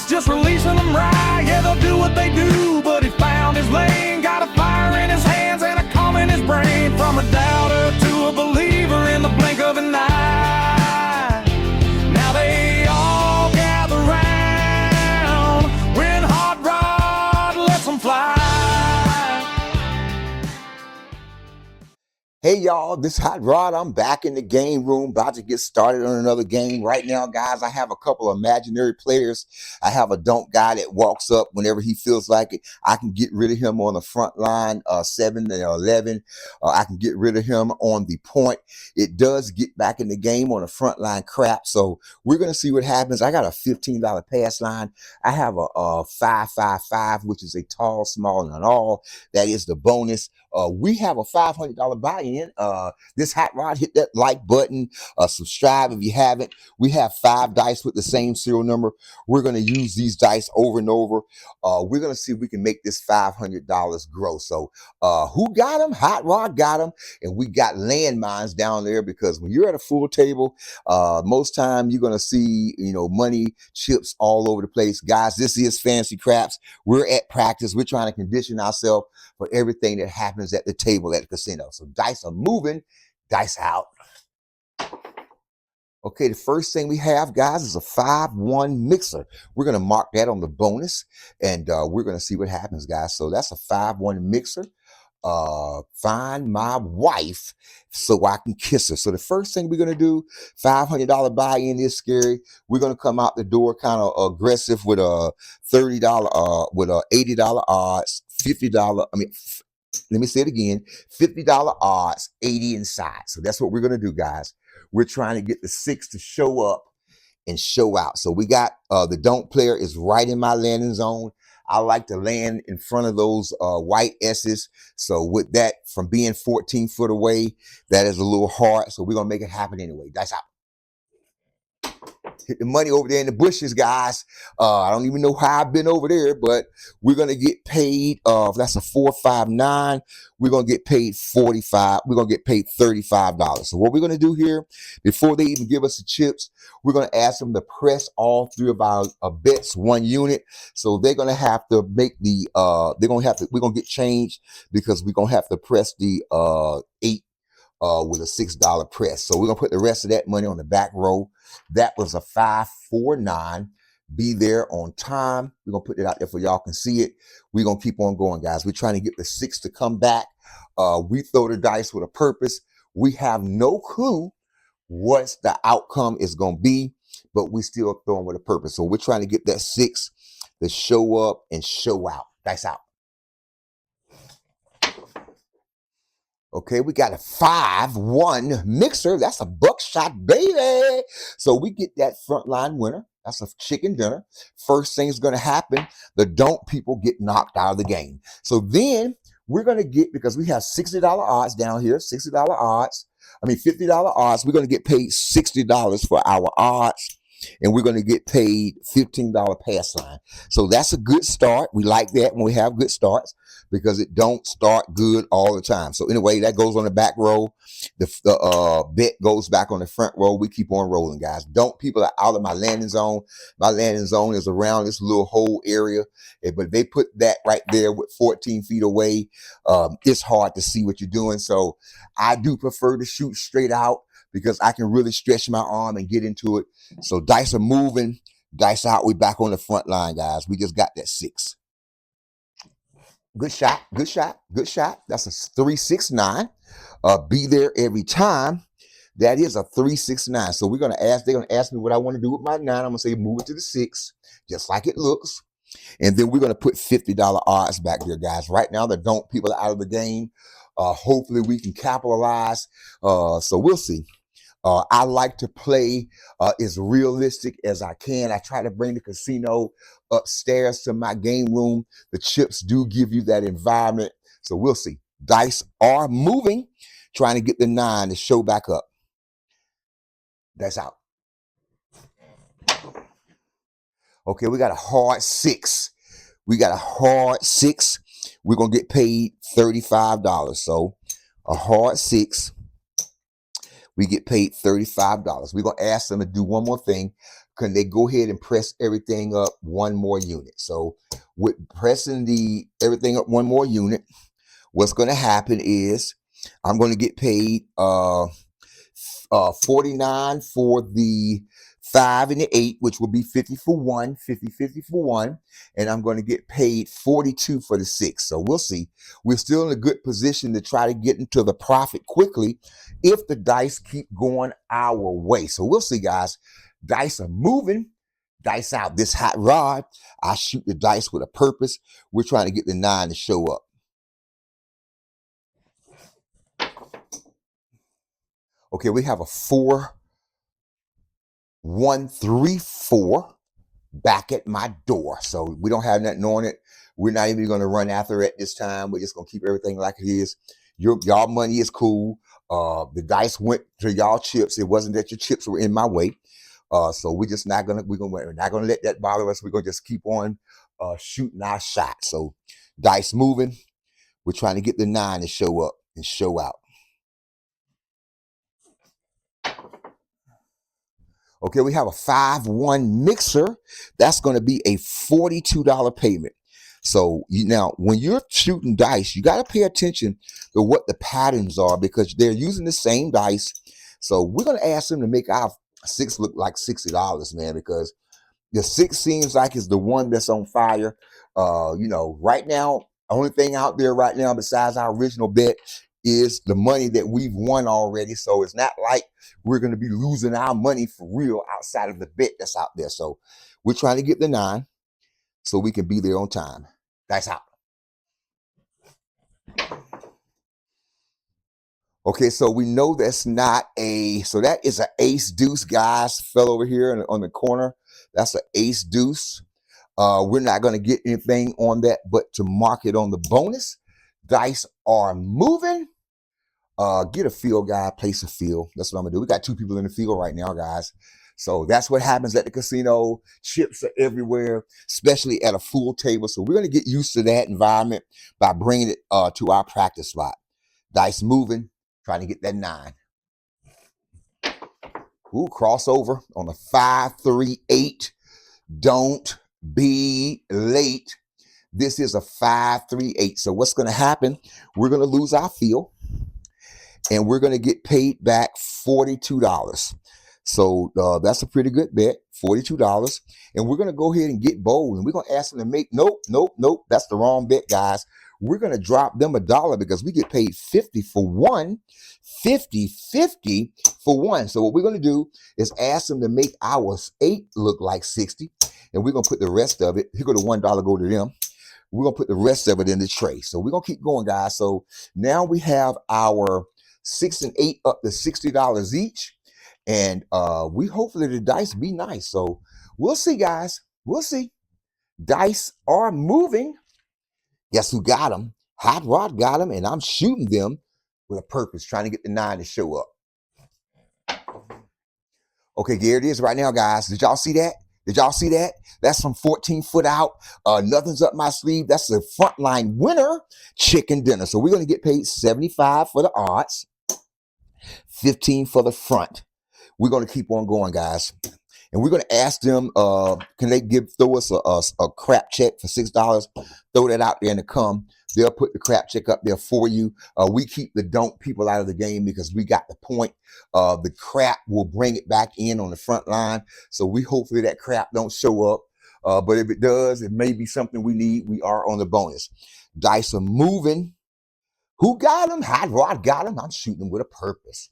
just releasing them right. Yeah, they'll do what they do, but he found his lane. Got a fire in his hands and a calm in his brain. From a doubter to a believer in the blink of an eye. Now they all gather round when Hot Rod lets them fly. Hey y'all, this Hot Rod. I'm back in the game room, about to get started on another game. Right now, guys, I have a couple of imaginary players. I have a don't guy that walks up whenever he feels like it. I can get rid of him on the front line, 7 and 11. I can get rid of him on the point. It does get back in the game on the front line crap. So we're going to see what happens. I got a $15 pass line. I have a 5-5-5, which is a tall, small, and all. That is the bonus. We have a $500 buy-in. This Hot Rod, hit that like button, subscribe if you haven't. We have 5 dice with the same serial number. We're going to use these dice over and over. We're going to see if we can make this $500 grow. So who got them? Hot Rod got them. And we got landmines down there, because when you're at a full table, most time you're going to see, money, chips all over the place. Guys, this is Fantasy Craps. We're at practice. We're trying to condition ourselves for everything that happens at the table at the casino. So dice are moving, dice out. Okay, the first thing we have, guys, is a 5-1 mixer. We're going to mark that on the bonus, and we're going to see what happens, guys. So that's a 5-1 mixer. Find my wife so I can kiss her. So the first thing we're going to do, $500 buy-in is scary. We're going to come out the door kind of aggressive with a $30, with a $80 odds, $50, let me say it again, $50 odds, 80 inside. So that's what we're going to do, guys. We're trying to get the 6 to show up and show out. So we got the don't player is right in my landing zone. I like to land in front of those white S's. So with that, from being 14 foot away, that is a little hard. So we're going to make it happen anyway. Dice out. Hit the money over there in the bushes, guys. I don't even know how I've been over there, but we're going to get paid. If that's a 4-5-9, we're going to get paid 45. We're going to get paid $35. So what we're going to do here, before they even give us the chips, we're going to ask them to press all 3 of our bets 1 unit. So they're going to have to make the, we're going to get changed, because we're going to have to press the 8 with a $6 press. So we're going to put the rest of that money on the back row. That was a 5-4-9. Be there on time. We're going to put it out there for y'all can see it. We're going to keep on going, guys. We're trying to get the 6 to come back. We throw the dice with a purpose. We have no clue what the outcome is going to be, but we still throwing with a purpose. So we're trying to get that 6 to show up and show out. Dice out. Okay, we got a 5-1 mixer. That's a buckshot, baby. So we get that frontline winner. That's a chicken dinner. First thing's going to happen, the don't people get knocked out of the game. So then we're going to get, because we have $60 odds down here, $60 odds. $50 odds. We're going to get paid $60 for our odds. And we're going to get paid $15 pass line. So that's a good start. We like that when we have good starts, because it don't start good all the time. So anyway, that goes on the back row. The bet goes back on the front row. We keep on rolling, guys. Don't people are out of my landing zone. My landing zone is around this little whole area. But they put that right there with 14 feet away. It's hard to see what you're doing. So I do prefer to shoot straight out, because I can really stretch my arm and get into it. So dice are moving, dice out. We back on the front line, guys. We just got that 6. Good shot, good shot, good shot. That's a 3-6-9. Be there every time. That is a 3-6-9. So they're gonna ask me what I want to do with my 9. I'm gonna say move it to the 6, just like it looks. And then we're gonna put $50 odds back there, guys. Right now, the don't people are out of the game. Hopefully we can capitalize. So we'll see. I like to play as realistic as I can. I try to bring the casino upstairs to my game room. The chips do give you that environment. So we'll see. Dice are moving, trying to get the 9 to show back up. That's out. Okay, we got a hard 6. We got a hard 6. We're going to get paid $35. So a hard 6. we get paid $35. We're going to ask them to do one more thing. Can they go ahead and press everything up one more unit? So with pressing everything up one more unit, what's going to happen is I'm going to get paid 49 for the 5 and the 8, which will be 50 for 1, 50 for 1, and I'm going to get paid 42 for the 6. So we'll see. We're still in a good position to try to get into the profit quickly if the dice keep going our way. So we'll see, guys. Dice are moving. Dice out. This hot rod, I shoot the dice with a purpose. We're trying to get the 9 to show up. Okay, we have a 4, 1, 3, 4 back at my door. So we don't have nothing on it. We're not even going to run after it this time. We're just going to keep everything like it is. Y'all money is cool. The dice went to y'all chips. It wasn't that your chips were in my way. So we're just not gonna let that bother us. We're gonna just keep on shooting our shot. So dice moving. We're trying to get the 9 to show up and show out. Okay, we have a 5-1 mixer. That's going to be a $42 payment. So now, when you're shooting dice, you got to pay attention to what the patterns are because they're using the same dice. So we're going to ask them to make our 6 look like $60, man, because the 6 seems like it's the one that's on fire. Right now, only thing out there right now besides our original bet is the money that we've won already. So it's not like we're going to be losing our money for real outside of the bet that's out there. So we're trying to get the 9 so we can be there on time. That's out. Okay, so we know that's not so that is an ace deuce, guys. Fell over here on the corner. That's an ace deuce. We're not going to get anything on that but to mark it on the bonus. Dice are moving. Get a field, guy. Place a field. That's what I'm going to do. We got 2 people in the field right now, guys. So that's what happens at the casino. Chips are everywhere, especially at a full table. So we're going to get used to that environment by bringing it to our practice spot. Dice moving, trying to get that 9. Ooh, crossover on the 5, 3, 8. Don't be late. This is a 5, 3, 8. So what's going to happen? We're going to lose our field, and we're going to get paid back $42. So that's a pretty good bet, $42. And we're going to go ahead and get bold, and we're going to ask them to make, nope. That's the wrong bet, guys. We're going to drop them $1 because we get paid 50 for 1, 50 for 1. So what we're going to do is ask them to make our 8 look like 60, and we're going to put the rest of it, here go the $1 go to them. We're going to put the rest of it in the tray. So we're going to keep going, guys. So now we have our 6 and 8 up to $60 each. And we hopefully the dice be nice. So we'll see, guys. We'll see. Dice are moving. Guess who got them? Hot Rod got them, and I'm shooting them with a purpose, trying to get the 9 to show up. Okay, there it is right now, guys. Did y'all see that? Did y'all see that? That's from 14 foot out. Nothing's up my sleeve. That's the frontline winner, chicken dinner. So we're going to get paid $75 for the odds, $15 for the front. We're going to keep on going, guys. And we're going to ask them, can they throw us a crap check for $6? Throw that out there and to come. They'll put the crap check up there for you. We keep the don't people out of the game because we got the point. The crap will bring it back in on the front line. So we hopefully that crap don't show up. But if it does, it may be something we need. We are on the bonus. Dice are moving. Who got them? Hot Rod got them. I'm shooting them with a purpose.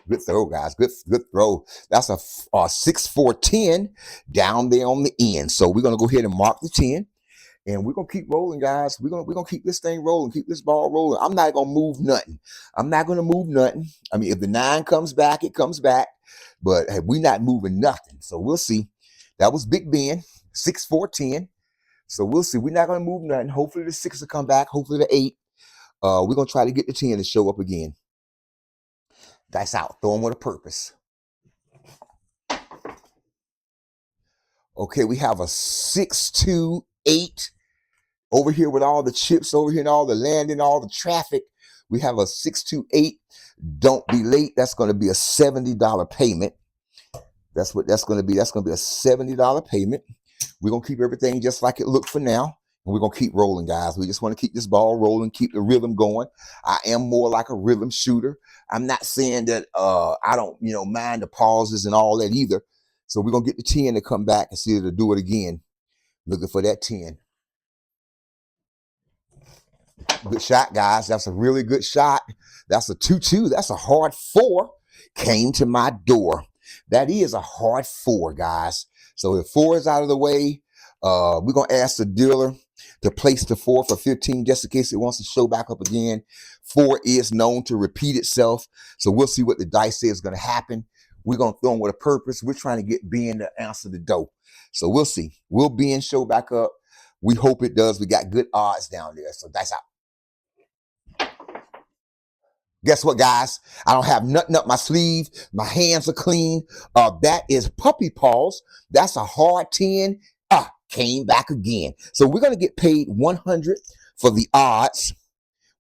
Good throw, guys. Good throw. That's a 6-4-10 down there on the end. So we're going to go ahead and mark the 10. And we're going to keep rolling, guys. We're going to keep this thing rolling, keep this ball rolling. I'm not going to move nothing. I'm not going to move nothing. I mean, if the 9 comes back, it comes back. But hey, we're not moving nothing. So we'll see. That was Big Ben, 6-4-10. So we'll see. We're not going to move nothing. Hopefully the 6 will come back. Hopefully the 8. We're going to try to get the 10 to show up again. Dice out. Throw them with a purpose. Okay, we have a 6-2-8 over here with all the chips over here and all the landing, all the traffic. We have a 6-2-8. Don't be late. That's going to be a $70 payment. That's what that's going to be. That's going to be a $70 payment. We're going to keep everything just like it looked for now. And we're going to keep rolling, guys. We just want to keep this ball rolling, keep the rhythm going. I am more like a rhythm shooter. I'm not saying that I don't, mind the pauses and all that either. So we're going to get the 10 to come back and see if to do it again. Looking for that 10. Good shot, guys. That's a really good shot. That's a 2-2. That's a hard 4. Came to my door. That is a hard 4, guys. So if 4 is out of the way, we're going to ask the dealer to place the 4 for 15 just in case it wants to show back up again. 4 is known to repeat itself. So we'll see what the dice say is going to happen. We're going to throw them with a purpose. We're trying to get Ben to answer the dough. So we'll see. Will Ben show back up? We hope it does. We got good odds down there. So dice out. Guess what, guys? I don't have nothing up my sleeve. My hands are clean. That is puppy paws. That's a hard 10. Came back again. So we're going to get paid 100 for the odds.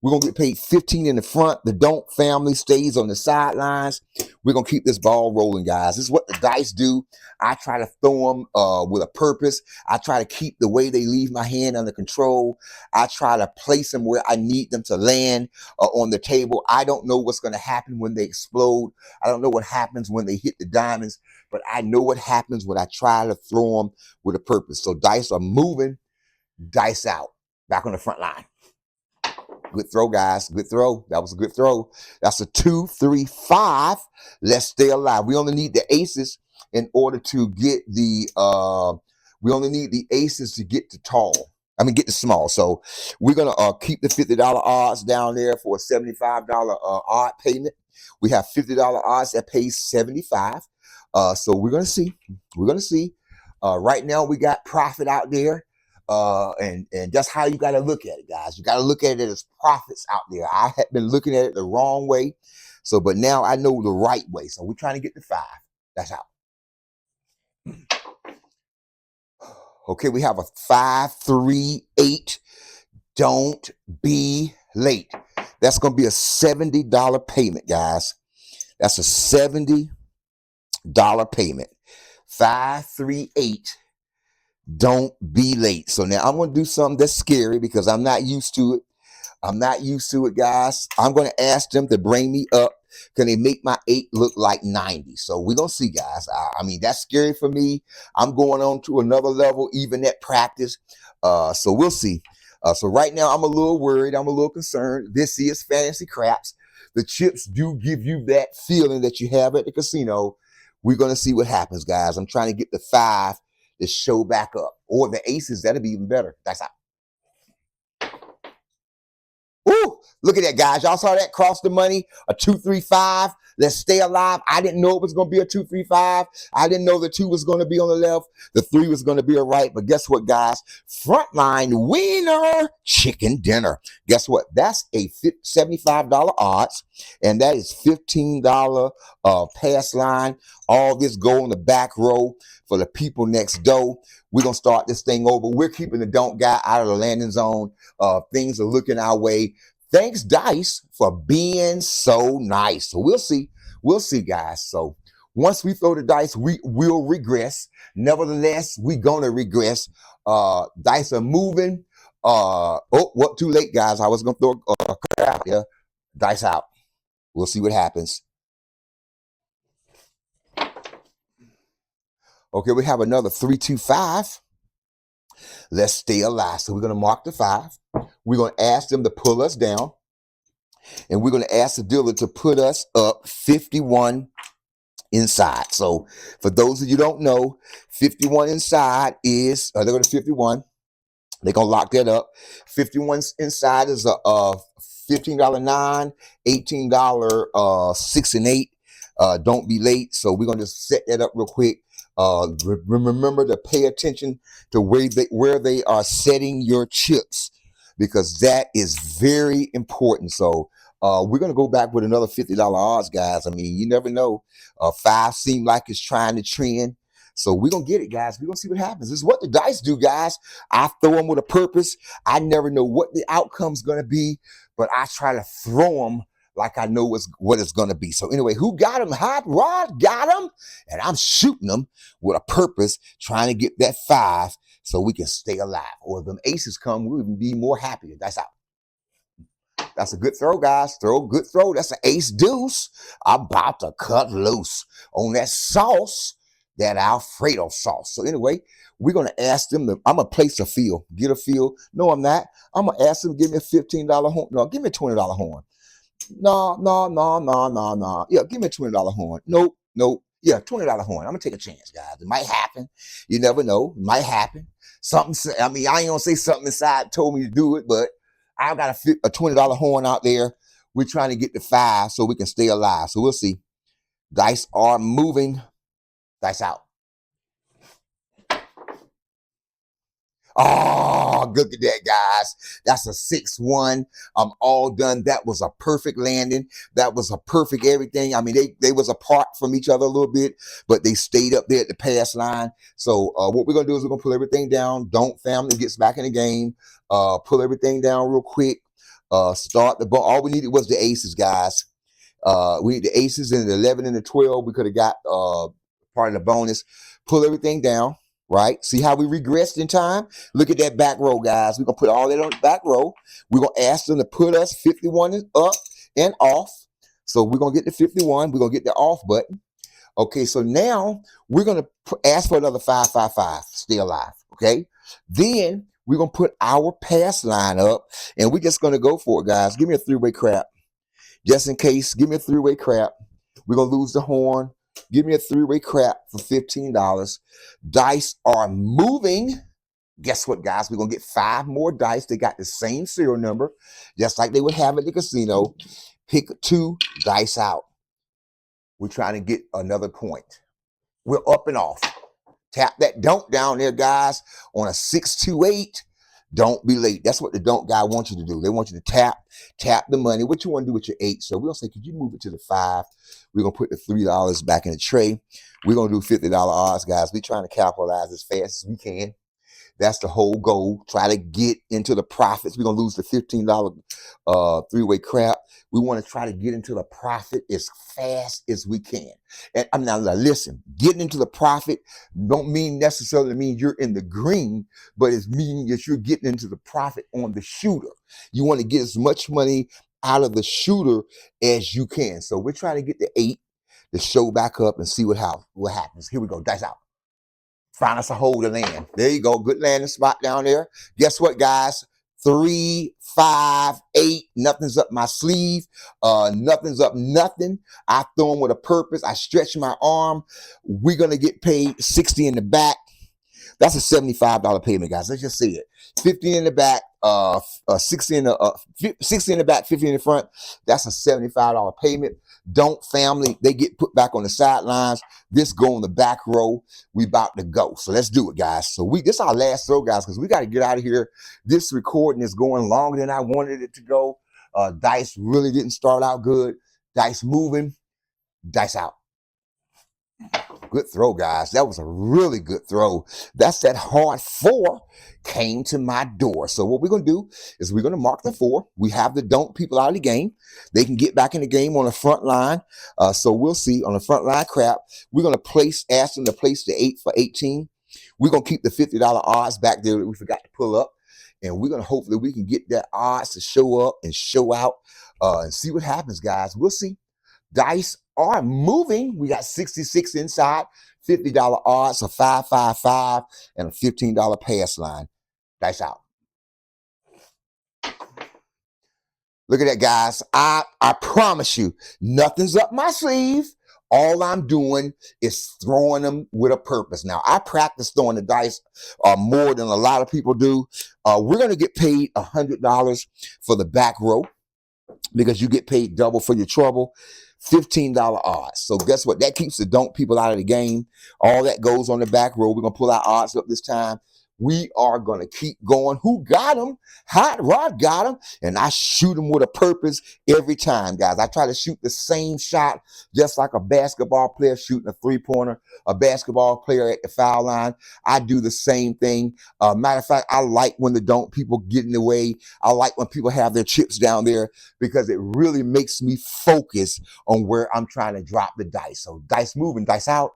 We're going to get paid 15 in the front. The Don't family stays on the sidelines. We're going to keep this ball rolling, guys. This is what the dice do. I try to throw them with a purpose. I try to keep the way they leave my hand under control. I try to place them where I need them to land on the table. I don't know what's going to happen when they explode. I don't know what happens when they hit the diamonds, but I know what happens when I try to throw them with a purpose. So dice are moving. Dice out. Back on the front line. Good throw, guys. Good throw. That was a good throw. That's a 2, 3, 5. Let's stay alive. We only need the aces in order to get the we only need the aces to get to tall. Get the small. So we're gonna keep the $50 odds down there for a $75 odd payment. We have $50 odds that pays 75. So we're gonna see. We're gonna see. Right now we got profit out there. And that's how you got to look at it, guys. You got to look at it as profits out there. I had been looking at it the wrong way. So, but now I know the right way. So we're trying to get the 5. That's out. Okay, we have a 5, 3, 8. Don't be late. That's going to be a $70 payment, guys. That's a $70 payment. 5, 3, 8. Don't be late. So now I'm going to do something that's scary because I'm not used to it. I'm not used to it, guys. I'm going to ask them to bring me up. Can they make my 8 look like 90? So we're going to see, guys. That's scary for me. I'm going on to another level, even at practice. So we'll see. So right now I'm a little worried. I'm a little concerned. This is Fantasy Craps. The chips do give you that feeling that you have at the casino. We're going to see what happens, guys. I'm trying to get the 5 to show back up, or the aces. That'll be even better. That's out. Ooh, look at that, guys. Y'all saw that cross the money, a 2, 3, 5. Let's stay alive. I didn't know it was going to be a 2, 3, 5. I didn't know the 2 was going to be on the left. The 3 was going to be a right. But guess what, guys? Frontline winner chicken dinner. Guess what? That's a $75 odds, and that is $15 pass line. All this go on the back row for the people next door. We're going to start this thing over. We're keeping the Don't guy out of the landing zone. Things are looking our way. Thanks, Dice, for being so nice. So we'll see. We'll see, guys. So once we throw the dice, we will regress. Nevertheless, we're going to regress. Dice are moving. Too late, guys. I was going to throw a crap here. Dice out. We'll see what happens. Okay, we have another 3, 2, 5. Let's stay alive. So we're going to mark the 5. We're going to ask them to pull us down. And we're going to ask the dealer to put us up 51 inside. So for those of you who don't know, 51 inside is, they're going to 51. They're going to lock that up. 51 inside is a $15 9, $18 6 and 8. Don't be late. So we're going to just set that up real quick. Remember to pay attention to where they are setting your chips, because that is very important. So we're going to go back with another $50 odds, guys. You never know. 5 seem like it's trying to trend. So we're going to get it, guys. We're going to see what happens. This is what the dice do, guys. I throw them with a purpose. I never know what the outcome's going to be, but I try to throw them like I know what it's going to be. So anyway, who got him? Hot Rod got him. And I'm shooting them with a purpose, trying to get that 5 so we can stay alive. Or if them aces come, we'll even be more happier. That's out. That's a good throw, guys. Good throw. That's an ace deuce. I'm about to cut loose on that sauce, that Alfredo sauce. So anyway, we're going to ask them, I'm going to place a field. Get a field. No, I'm not. I'm going to ask them to give me a $15 horn. No, give me a $20 horn. No. Yeah, give me a $20 horn. Nope. Yeah, $20 horn. I'm going to take a chance, guys. It might happen. You never know. It might happen. Something, I mean, I ain't going to say something inside told me to do it, but I got a $20 horn out there. We're trying to get the 5 so we can stay alive. So we'll see. Dice are moving. Dice out. Oh, look at that, guys. That's a 6-1. I'm all done. That was a perfect landing. That was a perfect everything. I mean, they was apart from each other a little bit, but they stayed up there at the pass line. So what we're going to do is we're going to pull everything down. Don't family gets back in the game. Pull everything down real quick. Start the ball. All we needed was the aces, guys. We need the aces and the 11 and the 12. We could have got part of the bonus. Pull everything down. Right? See how we regressed in time? Look at that back row, guys. We're going to put all that on the back row. We're going to ask them to put us 51 up and off. So we're going to get the 51. We're going to get the off button. Okay, so now we're going to ask for another 555. Stay alive. Okay? Then we're going to put our pass line up, and we're just going to go for it, guys. Give me a 3-way crap. Just in case, give me a 3-way crap. We're going to lose the horn. Give me a 3-way crap for $15. Dice are moving. Guess what, guys? We're going to get 5 more dice. They got the same serial number, just like they would have at the casino. Pick 2, dice out. We're trying to get another point. We're up and off. Tap that don't down there, guys, on a 6-2-8. Don't be late. That's what the don't guy wants you to do. They want you to tap the money. What you want to do with your 8? So we're going to say, could you move it to the 5? We're going to put the $3 back in the tray. We're going to do $50 odds, guys. We're trying to capitalize as fast as we can. That's the whole goal. Try to get into the profits. We're going to lose the $15 3-way crap. We want to try to get into the profit as fast as we can. And I'm now listen, getting into the profit don't necessarily mean you're in the green, but it's meaning that you're getting into the profit on the shooter. You want to get as much money out of the shooter as you can. So we're trying to get the 8 to show back up and see what happens. Here we go. Dice out. Find us a hole to land. There you go. Good landing spot down there. Guess what, guys? 3, 5, 8. Nothing's up my sleeve. Nothing's up nothing. I throw them with a purpose. I stretch my arm. We're going to get paid 60 in the back. That's a $75 payment, guys. Let's just say it. 50 in the back, 60 in the back, 50 in the front. That's a $75 payment. Don't family, they get put back on the sidelines. This go on the back row. We about to go. So let's do it, guys. So this is our last throw, guys, because we got to get out of here. This recording is going longer than I wanted it to go. Dice really didn't start out good. Dice moving. Dice out. Good throw, guys. That was a really good throw. That's that hard 4 came to my door. So what we're going to do is we're going to mark the 4. We have the don't people out of the game. They can get back in the game on the front line. So we'll see on the front line crap. We're going to ask them to place the 8 for 18. We're going to keep the $50 odds back there that we forgot to pull up. And we're going to hopefully we can get that odds to show up and show out and see what happens, guys. We'll see. Dice are moving. We got 66 inside, $50 odds, a 555, and a $15 pass line. Dice out. Look at that, guys. I promise you, nothing's up my sleeve. All I'm doing is throwing them with a purpose. Now, I practice throwing the dice more than a lot of people do. We're going to get paid $100 for the back row because you get paid double for your trouble. $15 odds. So guess what? That keeps the don't people out of the game. All that goes on the back row. We're going to pull our odds up this time. We are going to keep going. Who got him? Hot Rod got him. And I shoot him with a purpose every time, guys. I try to shoot the same shot, just like a basketball player shooting a three-pointer, a basketball player at the foul line. I do the same thing. Matter of fact, I like when people get in the way. I like when people have their chips down there because it really makes me focus on where I'm trying to drop the dice. So dice moving, dice out.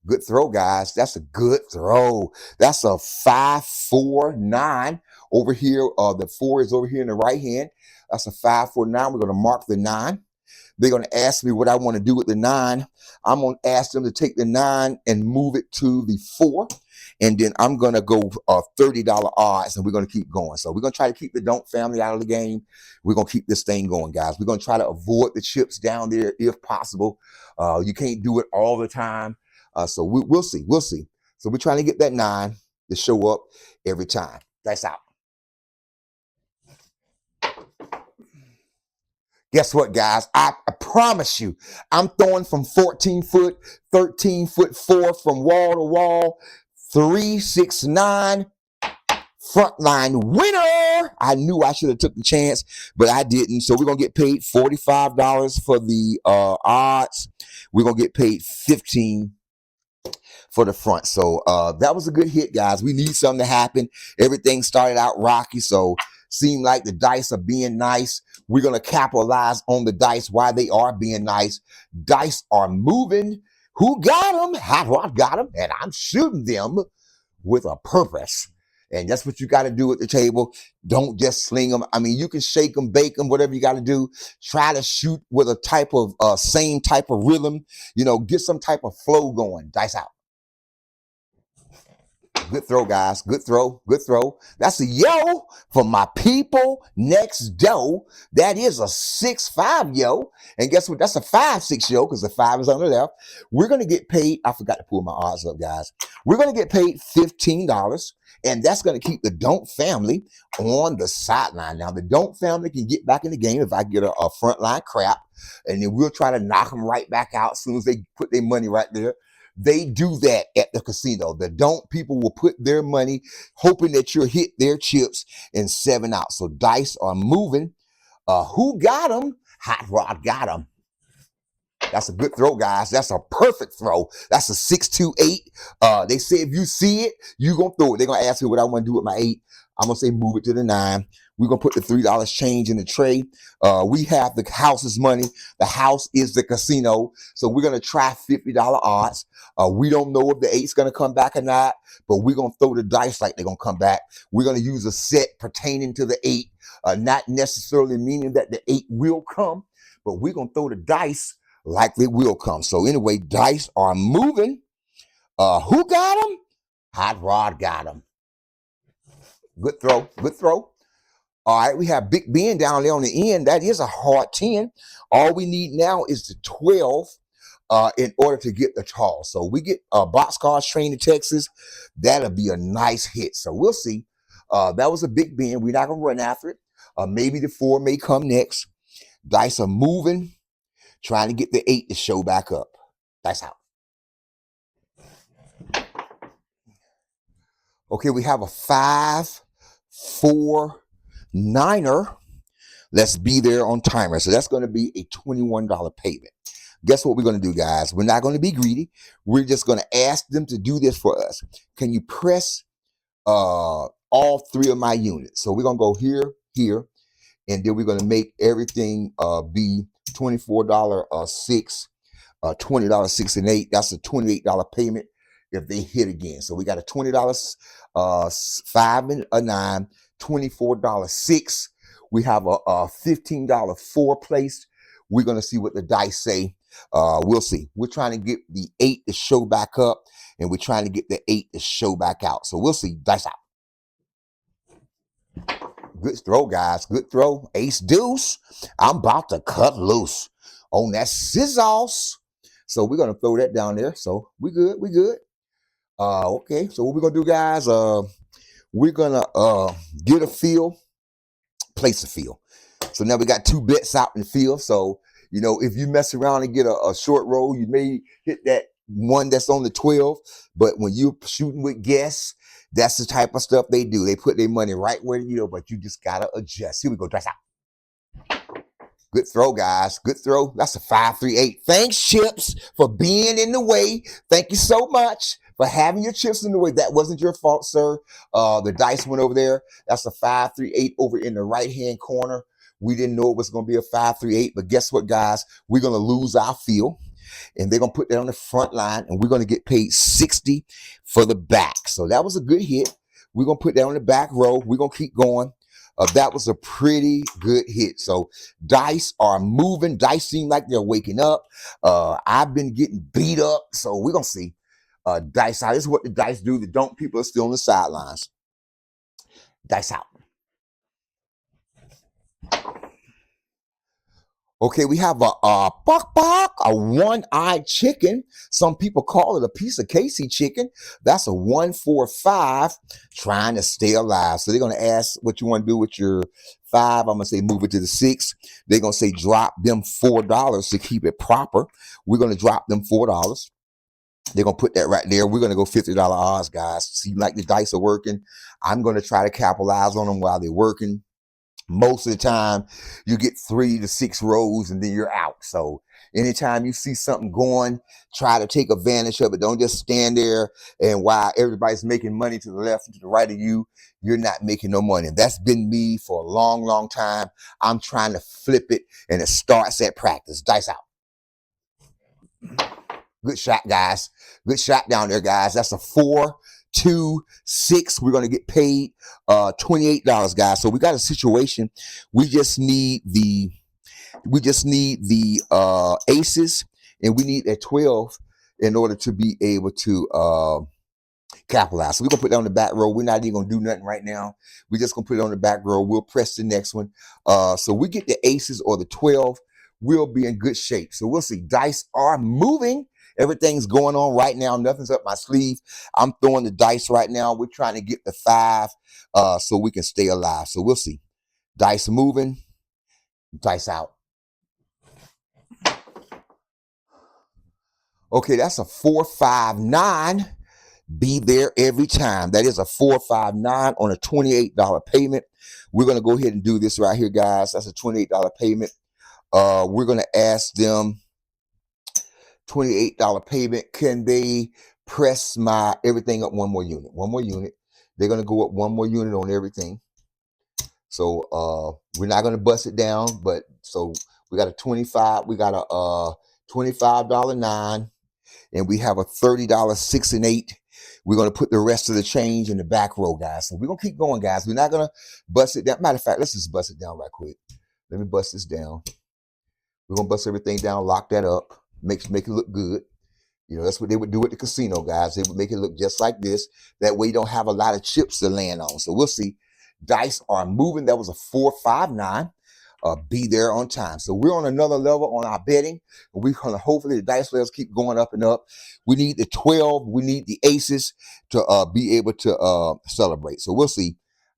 Good throw, guys. That's a good throw. That's a 5, 4, 9 over here. The 4 is over here in the right hand. That's a 5, 4, 9. We're going to mark the 9. They're going to ask me what I want to do with the 9. I'm going to ask them to take the 9 and move it to the 4. And then I'm going to go $30 odds, and we're going to keep going. So we're going to try to keep the Don't family out of the game. We're going to keep this thing going, guys. We're going to try to avoid the chips down there if possible. You can't do it all the time. So we'll see. We'll see. So we're trying to get that 9 to show up every time. That's out. Guess what, guys? I promise you, I'm throwing from 14 foot, 13 foot 4 from wall to wall. 3, 6, 9. Frontline winner. I knew I should have took the chance, but I didn't. So we're going to get paid $45 for the odds. We're going to get paid $15 for the front. So that was a good hit, guys. We need something to happen. Everything started out rocky, so seemed like the dice are being nice. We're going to capitalize on the dice while they are being nice. Dice are moving. Who got them? Hot Rod got them, and I'm shooting them with a purpose. And that's what you got to do at the table. Don't just sling them. I mean, you can shake them, bake them, whatever you got to do. Try to shoot with a type of same type of rhythm. You know, get some type of flow going. Dice out. Good throw, guys. Good throw. Good throw. That's a yo for my people next door. That is a 6-5 yo. And guess what? That's a 5-6 yo because the 5 is on the left. We're going to get paid. I forgot to pull my odds up, guys. We're going to get paid $15. And that's going to keep the Don't family on the sideline. Now, the Don't family can get back in the game if I get a frontline crap. And then we'll try to knock them right back out as soon as they put their money right there. They do that at the casino. The Don't people will put their money hoping that you'll hit their chips and 7 out. So dice are moving. Who got them? Hot Rod got them. That's a good throw, guys. That's a perfect throw. That's a 6-2-8. They say if you see it, you're going to throw it. They're going to ask me what I want to do with my 8. I'm going to say move it to the 9. We're going to put the $3 change in the tray. We have the house's money. The house is the casino. So we're going to try $50 odds. We don't know if the 8's going to come back or not, but we're going to throw the dice like they're going to come back. We're going to use a set pertaining to the 8, not necessarily meaning that the 8 will come, but we're going to throw the dice like they will come. So anyway, dice are moving. Who got them? Hot Rod got them. Good throw. Good throw. All right, we have Big Ben down there on the end. That is a hard 10. All we need now is the 12 in order to get the tall. So we get Boxcars Train to Texas. That'll be a nice hit. So we'll see. That was a Big Ben. We're not going to run after it. Maybe the 4 may come next. Dice are moving, trying to get the 8 to show back up. Dice out. Okay, we have a 5, 4, 9er. Let's be there on timer. So that's going to be a $21 payment. Guess what we're going to do, guys? We're not going to be greedy. We're just going to ask them to do this for us. Can you press all 3 of my units? So we're going to go here, here, and then we're going to make everything be $24 6, $20 6 and 8. That's a $28 payment if they hit again. So we got a $20 5 and a 9, $24 6. We have a $15 4 placed. We're going to see what the dice say. We'll see. We're trying to get the 8 to show back up, and we're trying to get the 8 to show back out. So we'll see. Dice out. Good throw, guys. Good throw. Ace deuce. I'm about to cut loose on that scissors. So we're going to throw that down there. So we good. We good. Okay. So what we're going to do, guys, we're going to get a field, place a field. So now we got 2 bets out in the field. So, you know, if you mess around and get a short roll, you may hit that one that's on the 12, but when you're shooting with guests, that's the type of stuff they do. They put their money right where you know, but you just gotta adjust. Here we go, dress out. Good throw, guys. Good throw. That's a 5-3-8. Thanks, Chips, for being in the way. Thank you so much for having your chips in the way. That wasn't your fault, sir. The dice went over there. That's a 5-3-8 over in the right-hand corner. We didn't know it was going to be a 5-3-8, but guess what, guys? We're going to lose our field, and they're going to put that on the front line, and we're going to get paid 60 for the back. So that was a good hit. We're going to put that on the back row. We're going to keep going. That was a pretty good hit. So dice are moving. Dice seem like they're waking up. I've been getting beat up, so we're going to see. Dice out. This is what the dice do. The don't people are still on the sidelines. Dice out. Okay, we have a one-eyed chicken. Some people call it a piece of Casey chicken. That's a 1-4-5, trying to stay alive. So they're going to ask what you want to do with your 5. I'm going to say move it to the 6. They're going to say drop them $4 to keep it proper. We're going to drop them $4. They're going to put that right there. We're going to go $50 odds, guys. Seem like the dice are working. I'm going to try to capitalize on them while they're working. Most of the time, you get 3 to 6 rows and then you're out. So anytime you see something going, try to take advantage of it. Don't just stand there and while everybody's making money to the left and to the right of you, you're not making no money. And that's been me for a long, long time. I'm trying to flip it, and it starts at practice. Dice out. Good shot, guys. Good shot down there, guys. That's a 4-2-6. We're going to get paid $28, guys. So we got a situation. We just need the aces, and we need a 12 in order to be able to capitalize. So we're gonna put that on the back row. We're not even gonna do nothing right now. We're just gonna put it on the back row. We'll press the next one. So we get the aces or the 12, we'll be in good shape. So we'll see. Dice are moving. Everything's going on right now. Nothing's up my sleeve. I'm throwing the dice right now. We're trying to get the 5 so we can stay alive. So we'll see. Dice moving. Dice out. Okay, that's a 4-5-9. Be there every time. That is a 4-5-9 on a $28 payment. We're going to go ahead and do this right here, guys. That's a $28 payment. We're going to ask them $28 payment. Can they press my everything up one more unit? One more unit. They're going to go up one more unit on everything. So we're not going to bust it down, but so we got a 25. We got a $25 9, and we have a $30 6 and 8. We're going to put the rest of the change in the back row, guys. So we're going to keep going, guys. We're not going to bust it down. Matter of fact, let's just bust it down right quick. Let me bust this down. We're going to bust everything down, lock that up, make it look good. You know, that's what they would do at the casino, guys. They would make it look just like this. That way you don't have a lot of chips to land on. So we'll see. Dice are moving. That was a 4-5-9. Be there on time. So we're on another level on our betting. We're going to hopefully the dice levels keep going up and up. We need the 12. We need the aces to be able to celebrate. So we'll see.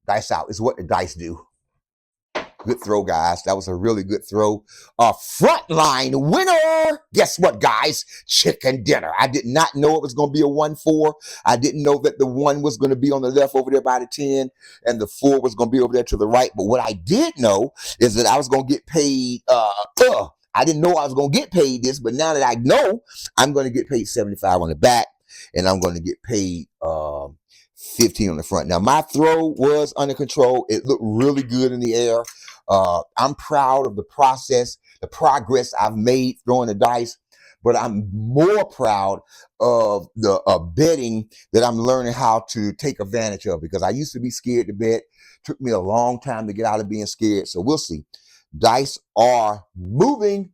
Dice out is what the dice do. Good throw, guys. That was a really good throw. Frontline winner. Guess what, guys? Chicken dinner. I did not know it was going to be a 1-4. I didn't know that the 1 was going to be on the left over there by the 10, and the 4 was going to be over there to the right. But what I did know is that I was going to get paid. I didn't know I was going to get paid this, but now that I know, I'm going to get paid 75 on the back, and I'm going to get paid 15 on the front. Now, my throw was under control. It looked really good in the air. I'm proud of the process, the progress I've made throwing the dice, but I'm more proud of the betting that I'm learning how to take advantage of, because I used to be scared to bet. Took me a long time to get out of being scared. So we'll see. Dice are moving.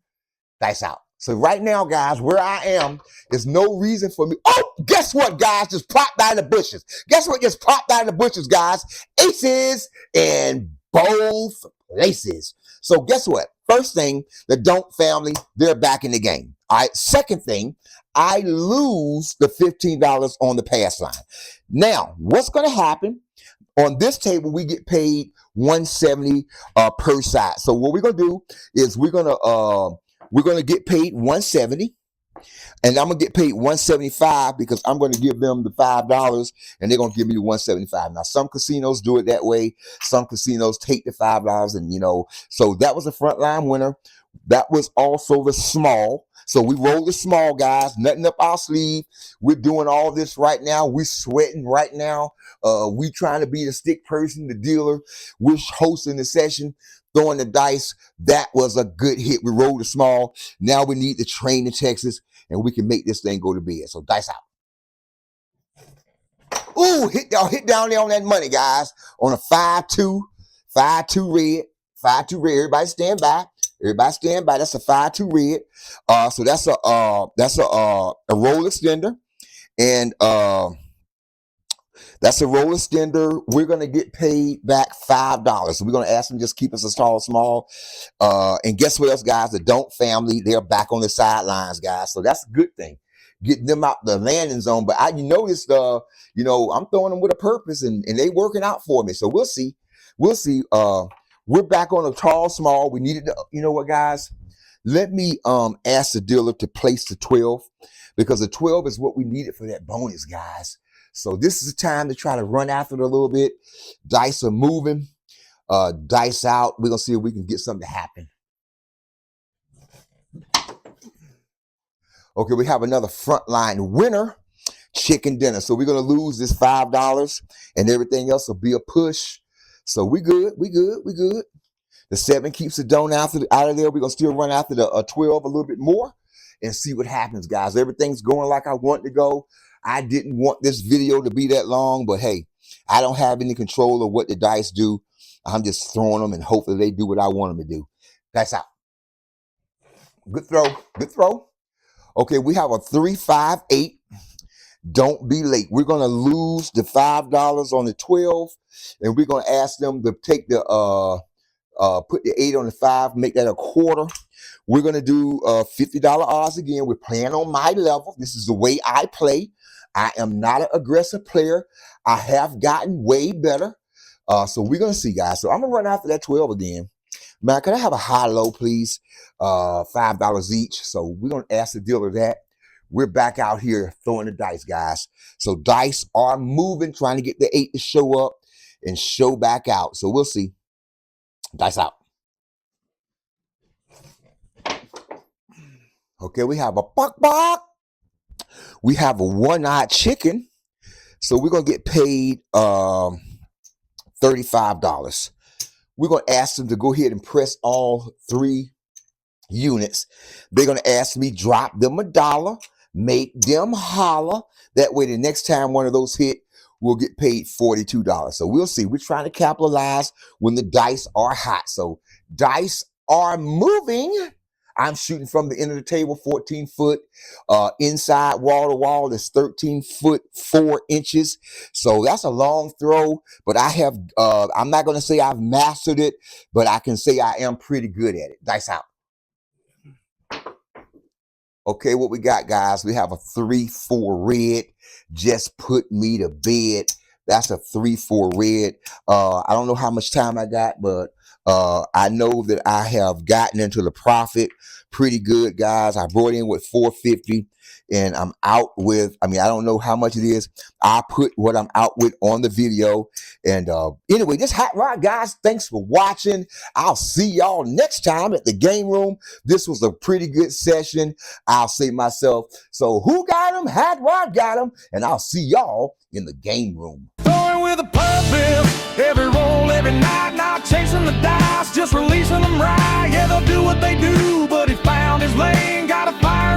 Dice out. So right now, guys, where I am, there's no reason for me. Oh, guess what, guys? Just popped out of the bushes. Guess what just popped out of the bushes, guys? Aces in both places. So guess what? First thing, the Don't family, they're back in the game. All right. Second thing, I lose the $15 on the pass line. Now, what's going to happen? On this table, we get paid $170 per side. So what we're going to do is we're going to get paid $170. And I'm gonna get paid $175 because I'm gonna give them the $5 and they're gonna give me the $175. Now some casinos do it that way. Some casinos take the $5 and so that was a frontline winner. That was also the small. So we roll the small, guys, nothing up our sleeve. We're doing all this right now. We're sweating right now. We trying to be the stick person, the dealer. We're hosting the session, throwing the dice. That was a good hit. We rolled the small. Now we need to train in Texas and we can make this thing go to bed. So dice out. Ooh, hit down there on that money, guys. On a 5-2 red. 5-2 red. Everybody stand by. Everybody stand by. That's a 5-2 red. So that's a roll extender. And that's a roll extender. We're gonna get paid back $5. So we're gonna ask them just keep us a small. And guess what else, guys? The Don't family, they're back on the sidelines, guys. So that's a good thing. Getting them out the landing zone. But you noticed I'm throwing them with a purpose and they working out for me. So we'll see. We'll see. We're back on a tall small. We needed to, you know what, guys? Let me ask the dealer to place the 12 because the 12 is what we needed for that bonus, guys. So this is the time to try to run after it a little bit. Dice are moving. Dice out. We're going to see if we can get something to happen. Okay, we have another frontline winner, chicken dinner. So we're going to lose this $5 and everything else will be a push. So we good. The 7 keeps the don't out of there. We're going to still run after the 12 a little bit more and see what happens, guys. Everything's going like I want to go. I didn't want this video to be that long, but hey, I don't have any control of what the dice do. I'm just throwing them and hopefully they do what I want them to do. Dice out. Good throw. Okay, we have a 3-5-8. Don't be late. We're going to lose the $5 on the 12, and we're going to ask them to take the put the 8 on the 5, make that a quarter. We're going to do $50 odds again. We're playing on my level. This is the way I play. I am not an aggressive player. I have gotten way better. So we're going to see, guys. So I'm going to run after that 12 again. Man, can I have a high-low, please? $5 each. So we're going to ask the dealer that. We're back out here throwing the dice, guys. So dice are moving, trying to get the 8 to show up and show back out. So we'll see. Dice out. Okay, we have a buck. We have a one-eyed chicken. So we're going to get paid $35. We're going to ask them to go ahead and press all 3 units. They're going to ask me drop them $1. Make them holler. That way the next time one of those hit, we'll get paid $42. So we'll see. We're trying to capitalize when the dice are hot. So dice are moving. I'm shooting from the end of the table, 14 foot. Inside wall to wall is 13 foot 4 inches. So that's a long throw, but I have, I'm not going to say I've mastered it, but I can say I am pretty good at it. Dice out. Okay, what we got, guys? We have a 3-4 red. Just put me to bed. That's a 3-4 red. I don't know how much time I got, but I know that I have gotten into the profit pretty good, guys. I brought in with 450 and I'm out with, I don't know how much it is. I put what I'm out with on the video. And anyway, this hot rod, guys, thanks for watching. I'll see y'all next time at the game room. This was a pretty good session, I'll say myself. So who got him? Hot rod got him. And I'll see y'all in the game room. Throwing with a purpose, every roll, every night, not chasing the dice, just releasing them right. Yeah, they'll do what they do, but he found his lane, got a fire